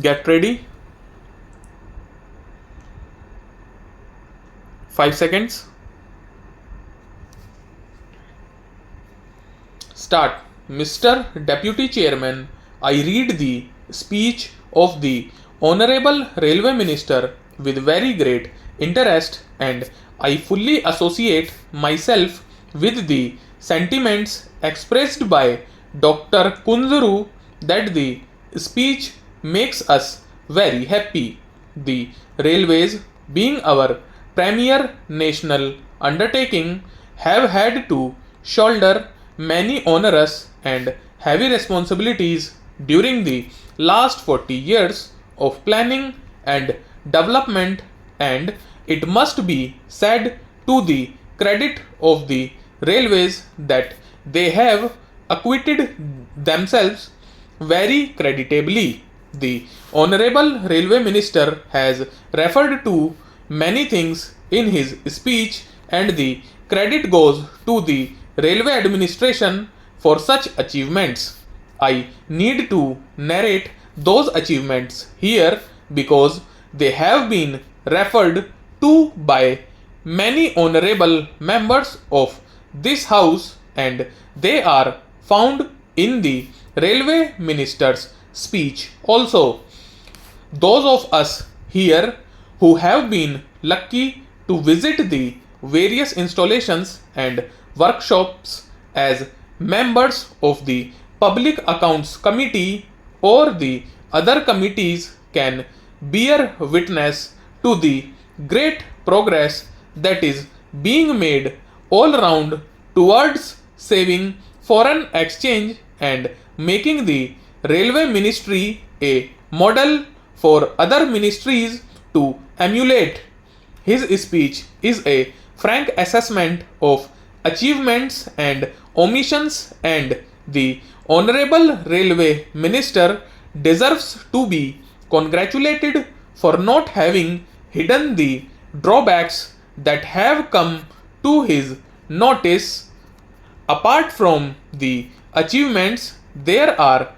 Get ready. 5 seconds. Start. Mr. Deputy Chairman, I read the speech of the Honorable Railway Minister with very great interest, and I fully associate myself with the sentiments expressed by Dr. Kunzuru that the speech makes us very happy. The railways, being our premier national undertaking, have had to shoulder many onerous and heavy responsibilities during the last 40 years of planning and development, and it must be said to the credit of the railways that they have acquitted themselves very creditably. The Honorable Railway Minister has referred to many things in his speech, and the credit goes to the railway administration for such achievements. I need to narrate those achievements here because they have been referred to by many honorable members of this house, and they are found in the railway minister's speech also. Those of us here who have been lucky to visit the various installations and workshops as members of the Public Accounts Committee or the other committees can bear witness to the great progress that is being made all round towards saving foreign exchange and making the railway ministry a model for other ministries to emulate. His speech is a frank assessment of achievements and omissions, and the Honorable Railway Minister deserves to be congratulated for not having hidden the drawbacks that have come to his notice. Apart from the achievements, there are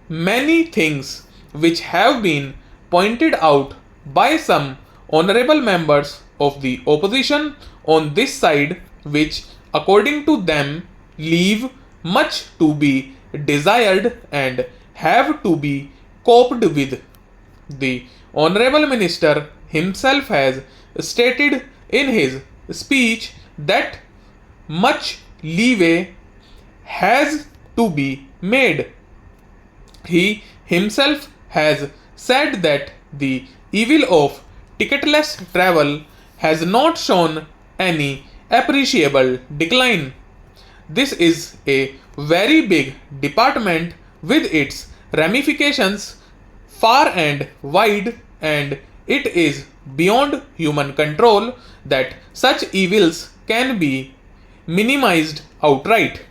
many things which have been pointed out by some honorable members of the opposition on this side, which, according to them, leave much to be desired and have to be coped with. The Honorable Minister himself has stated in his speech that much leeway has to be made. He himself has said that the evil of ticketless travel has not shown any appreciable decline. This is a very big department with its ramifications far and wide, and it is beyond human control that such evils can be minimized outright.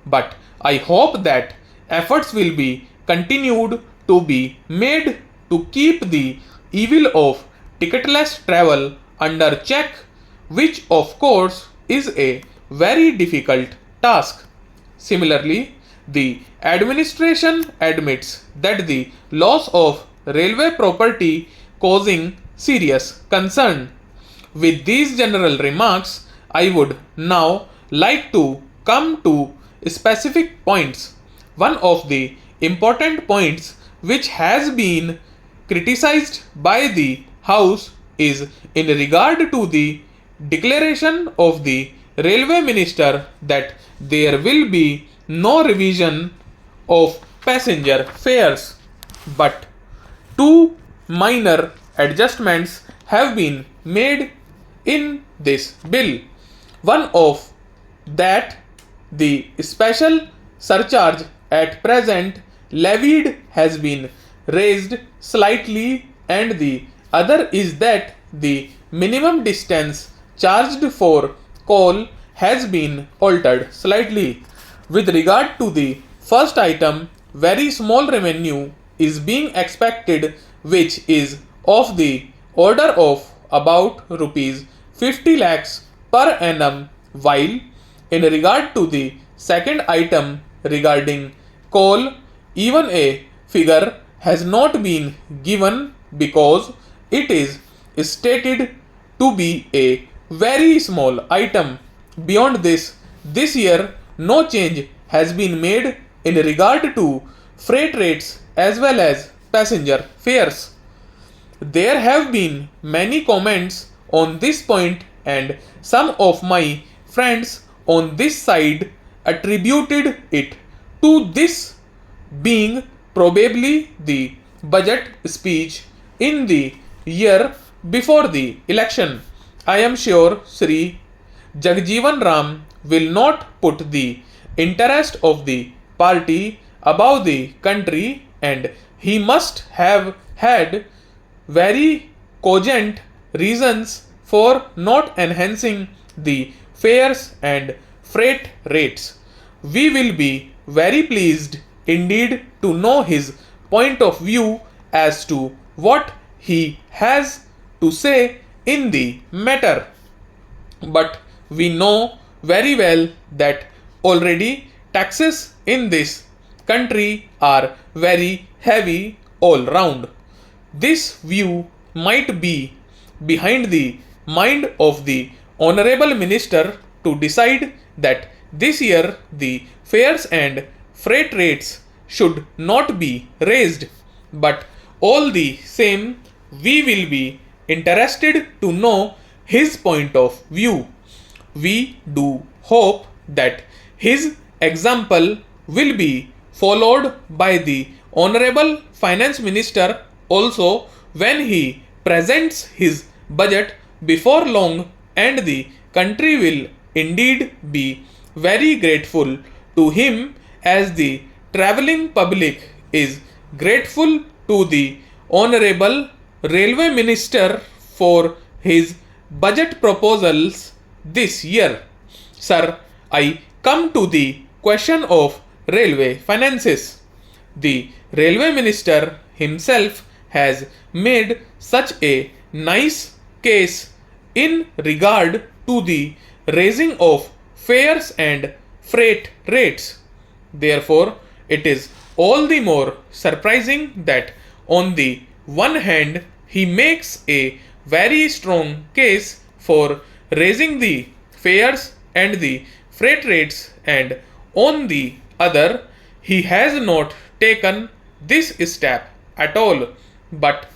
But I hope that efforts will be continued to be made to keep the evil of ticketless travel under check, which of course is a very difficult task. Similarly, the administration admits that the loss of railway property causing serious concern. With these general remarks, I would now like to come to specific points. One of the important points which has been criticized by the House is in regard to the declaration of the railway minister that there will be no revision of passenger fares, but two minor adjustments have been made in this bill. One of that, the special surcharge at present levied has been raised slightly, and the other is that the minimum distance charged for coal has been altered slightly. With regard to the first item, very small revenue is being expected, which is of the order of about rupees 50 lakhs per annum, while in regard to the second item regarding coal, even a figure has not been given because it is stated to be a very small item. Beyond this year no change has been made in regard to freight rates as well as passenger fares. There have been many comments on this point, and some of my friends on this side attributed it to this being probably the budget speech in the year before the election. I am sure Sri Jagjeevan Ram will not put the interest of the party above the country, and he must have had very cogent reasons for not enhancing the fares and freight rates. We will be very pleased indeed to know his point of view as to what he has to say in the matter. But we know very well that already taxes in this country are very heavy all round. This view might be behind the mind of the Honorable Minister to decide that this year the fares and freight rates should not be raised. But all the same, we will be interested to know his point of view. We do hope that his example will be followed by the Honorable Finance Minister also when he presents his budget before long, and the country will indeed be very grateful to him as the travelling public is grateful to the Honorable Railway Minister for his budget proposals this year. Sir, I come to the question of railway finances. The Railway Minister himself has made such a nice case in regard to the raising of fares and freight rates. Therefore, it is all the more surprising that on the one hand he makes a very strong case for raising the fares and the freight rates, and on the other he has not taken this step at all, but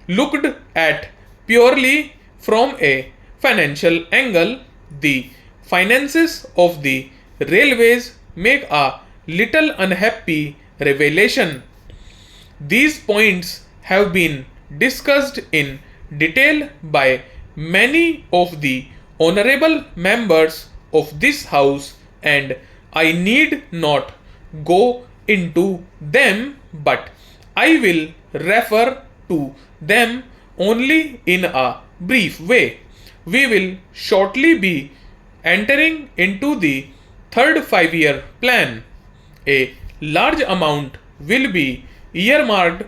looked at purely from a financial angle. The finances of the railways make a little unhappy revelation. These points have been discussed in detail by many of the honorable members of this house, and I need not go into them, but I will refer to them only in a brief way. We will shortly be entering into the third 5-year plan. A large amount will be earmarked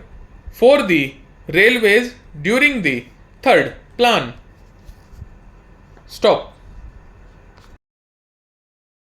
for the railways during the third plan. Stop.